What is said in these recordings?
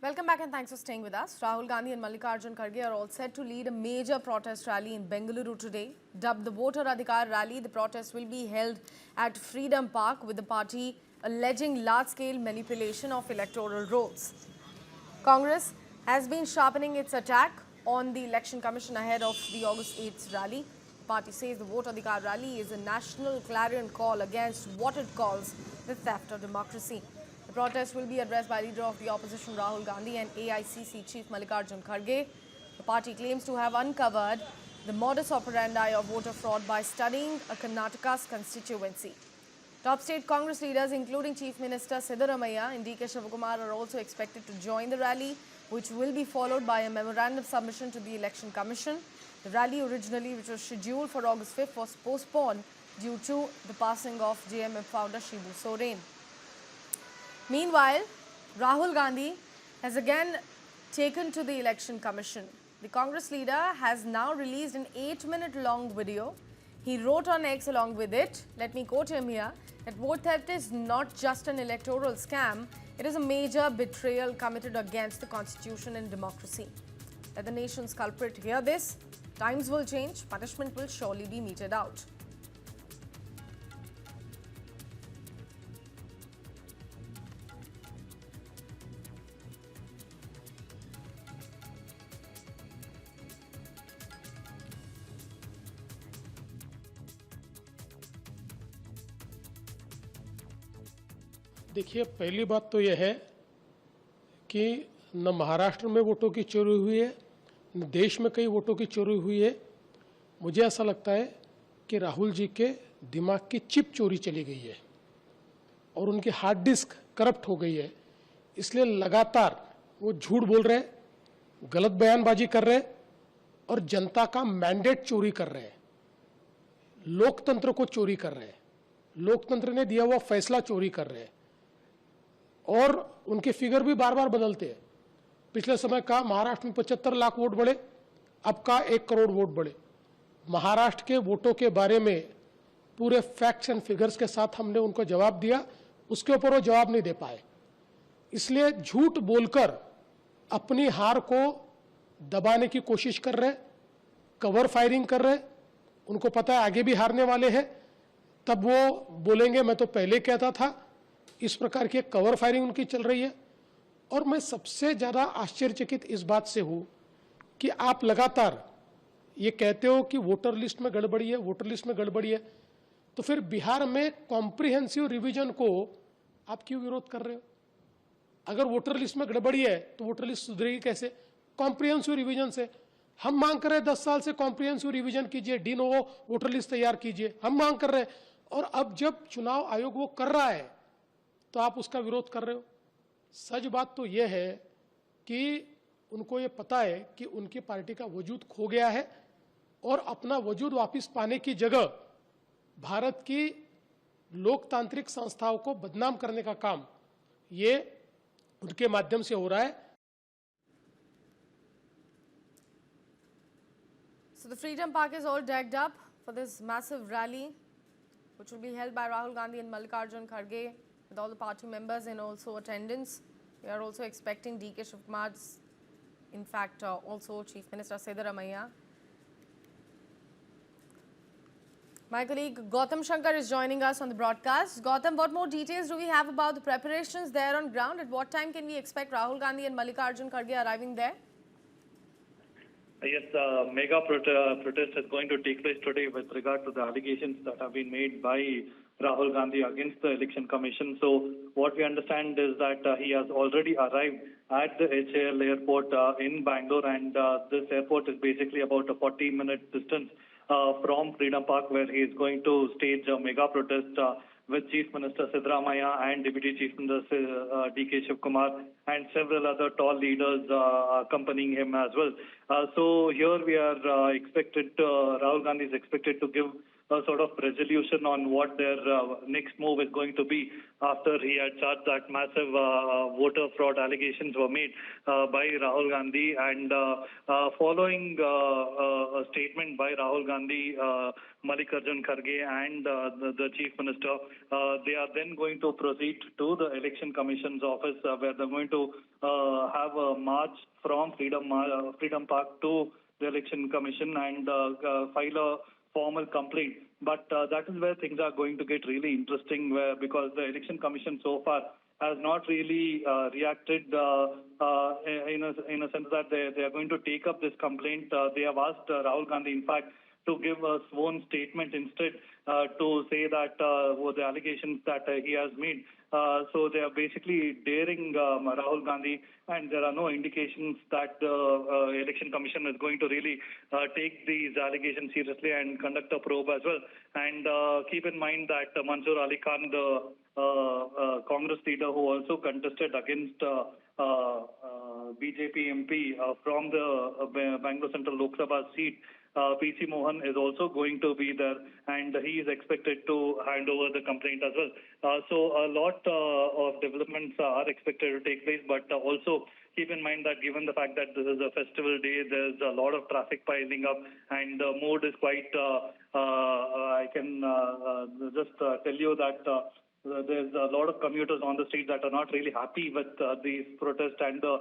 Welcome back and thanks for staying with us. Rahul Gandhi and Mallikarjun Kharge are all set to lead a major protest rally in Bengaluru today. Dubbed the Voter Adhikar Rally, the protest will be held at Freedom Park with the party alleging large-scale manipulation of electoral rolls. Congress has been sharpening its attack on the Election Commission ahead of the August 8th rally. The party says the Vote Adhikar rally is a national clarion call against what it calls the theft of democracy. The protest will be addressed by leader of the opposition Rahul Gandhi and AICC chief Mallikarjun Kharge. The party claims to have uncovered the modus operandi of voter fraud by studying a Karnataka's constituency. Top state Congress leaders, including Chief Minister Siddaramaiah and D.K. Shivakumar, are also expected to join the rally, which will be followed by a memorandum submission to the Election Commission. The rally originally, which was scheduled for August 5th, was postponed due to the passing of JMM founder Shibu Soren. Meanwhile, Rahul Gandhi has again taken to the Election Commission. The Congress leader has now released an 8-minute long video. He wrote on X along with it, let me quote him here, that vote theft is not just an electoral scam, it is a major betrayal committed against the constitution and democracy. Let the nation's culprit hear this. Times will change, punishment will surely be meted out. देखिए, पहली बात तो यह है कि न महाराष्ट्र में वोटों की चोरी हुई है, न देश में कई वोटों की चोरी हुई है। मुझे ऐसा लगता है कि राहुल जी के दिमाग की चिप चोरी चली गई है और उनकी हार्ड डिस्क करप्ट हो गई है। इसलिए लगातार वो झूठ बोल रहे हैं, गलत बयानबाजी कर रहे हैं और जनता का मैंडेट चोरी कर रहे हैं, लोकतंत्र को चोरी कर रहे हैं, लोकतंत्र ने दिया हुआ फैसला चोरी कर रहे हैं। और उनके फिगर भी बार बार बदलते हैं। पिछले समय का महाराष्ट्र में 75 लाख वोट बढ़े, अब का 1 करोड़ वोट बढ़े। महाराष्ट्र के वोटों के बारे में पूरे फैक्ट्स एंड फिगर्स के साथ हमने उनको जवाब दिया, उसके ऊपर वो जवाब नहीं दे पाए। इसलिए झूठ बोलकर अपनी हार को दबाने की कोशिश कर रहे, कवर फायरिंग कर रहे। उनको पता है आगे भी हारने वाले हैं, तब वो बोलेंगे मैं तो पहले कहता था। इस प्रकार की कवर फायरिंग उनकी चल रही है। और मैं सबसे ज्यादा आश्चर्यचकित इस बात से हूं कि आप लगातार ये कहते हो कि वोटर लिस्ट में गड़बड़ी है, वोटर लिस्ट में गड़बड़ी है, तो फिर बिहार में कॉम्प्रिहेंसिव रिवीजन को आप क्यों विरोध कर रहे हो? अगर वोटर लिस्ट में गड़बड़ी है तो वोटर लिस्ट सुधरेगी कैसे? कॉम्प्रिहेंसिव रिवीजन से। हम मांग कर रहे हैं 10 साल से कॉम्प्रिहेंसिव रिवीजन कीजिए, डी नोवो वोटर लिस्ट तैयार कीजिए, हम मांग कर रहे हैं। और अब जब चुनाव आयोग वो कर रहा है तो आप उसका विरोध कर रहे हो। सच बात तो यह है कि उनको ये पता है कि उनकी पार्टी का वजूद खो गया है और अपना वजूद वापस पाने की जगह भारत की लोकतांत्रिक संस्थाओं को बदनाम करने का काम ये उनके माध्यम से हो रहा है। So the Freedom Park is all decked up for this massive rally, which will be held by Rahul Gandhi and Mallikarjun Kharge, with all the party members in also attendance. We are also expecting D.K. Shivakumar, in fact, also Chief Minister Siddaramaiah. My colleague Gautam Shankar is joining us on the broadcast. Gautam, what more details do we have about the preparations there on ground? At what time can we expect Rahul Gandhi and Mallikarjun Kharge arriving there? Yes, mega protest is going to take place today with regard to the allegations that have been made by Rahul Gandhi against the Election Commission. So what we understand is that he has already arrived at the HAL airport in Bangalore, and this airport is basically about a 40-minute distance from Freedom Park, where he is going to stage a mega protest with Chief Minister Siddaramaiah and Deputy Chief Minister D.K. Shivakumar and several other tall leaders accompanying him as well. So here we are Rahul Gandhi is expected to give a sort of resolution on what their next move is going to be after he had charged that massive voter fraud allegations were made by Rahul Gandhi. And following a statement by Rahul Gandhi, Mallikarjun Kharge and the Chief Minister, they are then going to proceed to the Election Commission's office where they're going to have a march from Freedom Park to the Election Commission and file a formal complaint. But that is where things are going to get really interesting, because the Election Commission so far has not really reacted in a sense that they are going to take up this complaint. They have asked Rahul Gandhi, in fact, to give a sworn statement instead to say that the allegations that he has made. So they are basically daring Rahul Gandhi, and there are no indications that the Election Commission is going to really take these allegations seriously and conduct a probe as well. And keep in mind that Mansoor Ali Khan, the Congress leader who also contested against BJP MP from the Bangalore Central Lok Sabha seat, PC Mohan, is also going to be there, and he is expected to hand over the complaint as well. So a lot of developments are expected to take place, but also keep in mind that given the fact that this is a festival day, there's a lot of traffic piling up, and the mood is quite, I can just tell you that there's a lot of commuters on the street that are not really happy with these protests and the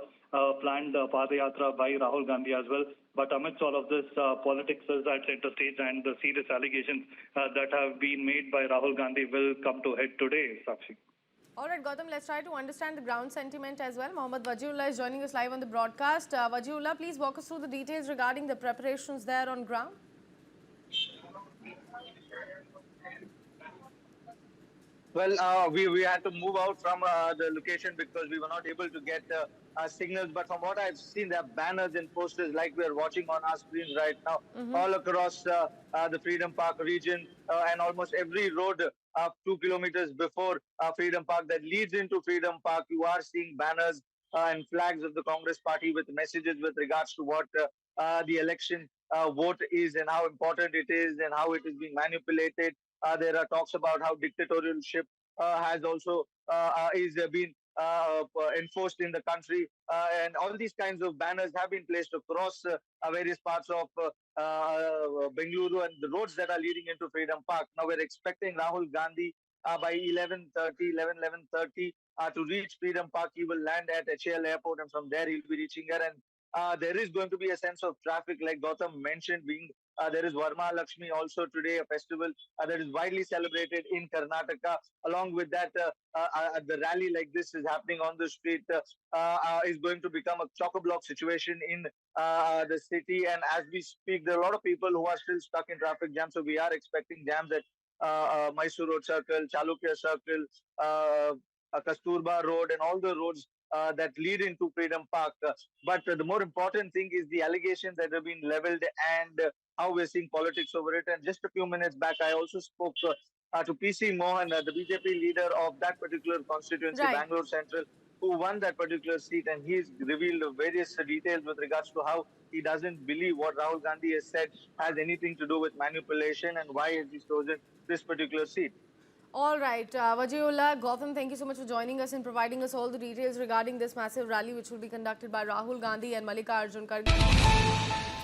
planned Padayatra by Rahul Gandhi as well. But amidst all of this, politics is at center stage, and the serious allegations that have been made by Rahul Gandhi will come to head today, Sakshi. All right, Gautam, let's try to understand the ground sentiment as well. Mohammad Wajiullah is joining us live on the broadcast. Wajiullah, please walk us through the details regarding the preparations there on ground. Well, we had to move out from the location because we were not able to get signals. But from what I've seen, there are banners and posters like we are watching on our screens right now, all across the Freedom Park region and almost every road 2 kilometers before Freedom Park that leads into Freedom Park. You are seeing banners and flags of the Congress party with messages with regards to what the election vote is and how important it is and how it is being manipulated. There are talks about how dictatorship has also been enforced in the country, and all these kinds of banners have been placed across various parts of Bengaluru and the roads that are leading into Freedom Park. Now we're expecting Rahul Gandhi by 11:30 to reach Freedom Park. He will land at HAL Airport, and from there he'll be reaching here. And there is going to be a sense of traffic, like Gautam mentioned, being there is Varma Lakshmi also today, a festival that is widely celebrated in Karnataka. Along with that, the rally like this is happening on the street is going to become a chock-a-block situation in the city. And as we speak, there are a lot of people who are still stuck in traffic jams. So we are expecting jams at Mysore Road Circle, Chalukya Circle, Kasturba Road, and all the roads that lead into Freedom Park. But the more important thing is the allegations that have been leveled and how we're seeing politics over it. And just a few minutes back, I also spoke to PC Mohan, the BJP leader of that particular constituency, Right. Bangalore Central, who won that particular seat. And he's revealed various details with regards to how he doesn't believe what Rahul Gandhi has said has anything to do with manipulation and why has he chosen this particular seat. All right, Wajiullah, Gautam, thank you so much for joining us and providing us all the details regarding this massive rally which will be conducted by Rahul Gandhi and Mallikarjun Kharge.